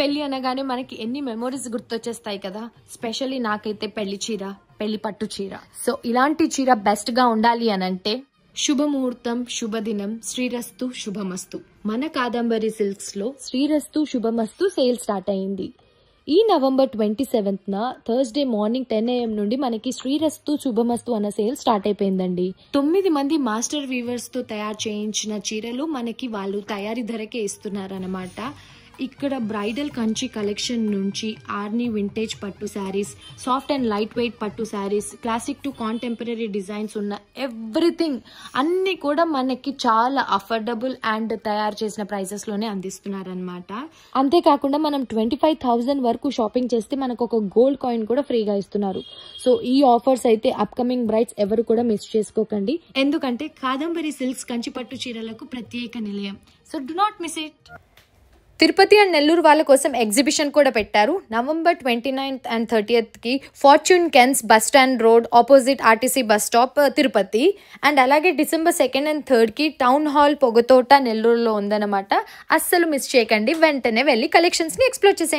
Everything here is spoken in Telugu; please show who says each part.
Speaker 1: పెళ్లి అనగానే మనకి ఎన్ని మెమోరీస్ గుర్తొచ్చేస్తాయి కదా. స్పెషల్లీ నాకైతే పెళ్లి చీర, పెళ్లి పట్టు చీర. సో ఇలాంటి చీర బెస్ట్ గా ఉండాలి అనంటే శుభముహూర్తం, శుభదినం, శ్రీరస్తు శుభమస్తు. మన కాదంబరి సిల్క్స్ లో శ్రీరస్తు శుభమస్తు సేల్ స్టార్ట్ అయింది. ఈ నవంబర్ 27న థర్స్డే మార్నింగ్ 10 AM నుండి మనకి శ్రీరస్తు శుభమస్తు అన్న సేల్ స్టార్ట్ అయిపోయిందండి. 9 మంది మాస్టర్ వీవర్స్ తో తయారు చేయించిన చీరలు మనకి వాళ్ళు తయారీ ధరకే ఇస్తున్నారన్నమాట. ఇక్కడ బ్రైడల్ కంచి కలెక్షన్ నుంచి ఆర్నీ వింటేజ్ పట్టు sarees, soft and light weight పట్టు sarees, classic to contemporary designs ఉన్న ఎవ్రీథింగ్ అన్ని కూడా మనకి చాలా అఫోర్డబుల్ అండ్ తయారు చేసిన ప్రైసెస్ లోనే అందిస్తున్నారనమాట. అంతేకాకుండా మనం 25,000 వరకు షాపింగ్ చేస్తే మనకు ఒక గోల్డ్ కాయిన్ కూడా ఫ్రీగా ఇస్తున్నారు. సో ఈ ఆఫర్స్ అయితే అప్కమింగ్ బ్రైడ్స్ ఎవరు కూడా మిస్ చేసుకోకండి, ఎందుకంటే కాదంబరి సిల్క్స్ కంచి పట్టు చీరలకు ప్రత్యేక నిలయం. So do not miss it. Tirupati and Nellore వాళ్ళ కోసం ఎగ్జిబిషన్ కూడా పెట్టారు. నవంబర్ 29th and 30th కి Fortune Kences bus stand road opposite RTC bus stop Tirupati. And అలాగే డిసెంబర్ 2nd and 3rd కి టౌన్ హాల్ పొగతోట నెల్లూరులో ఉందన్నమాట. అస్సలు మిస్ చేయకండి, వెంటనే వెళ్ళి కలెక్షన్స్ ని ఎక్స్ప్లోర్ చేసేయండి.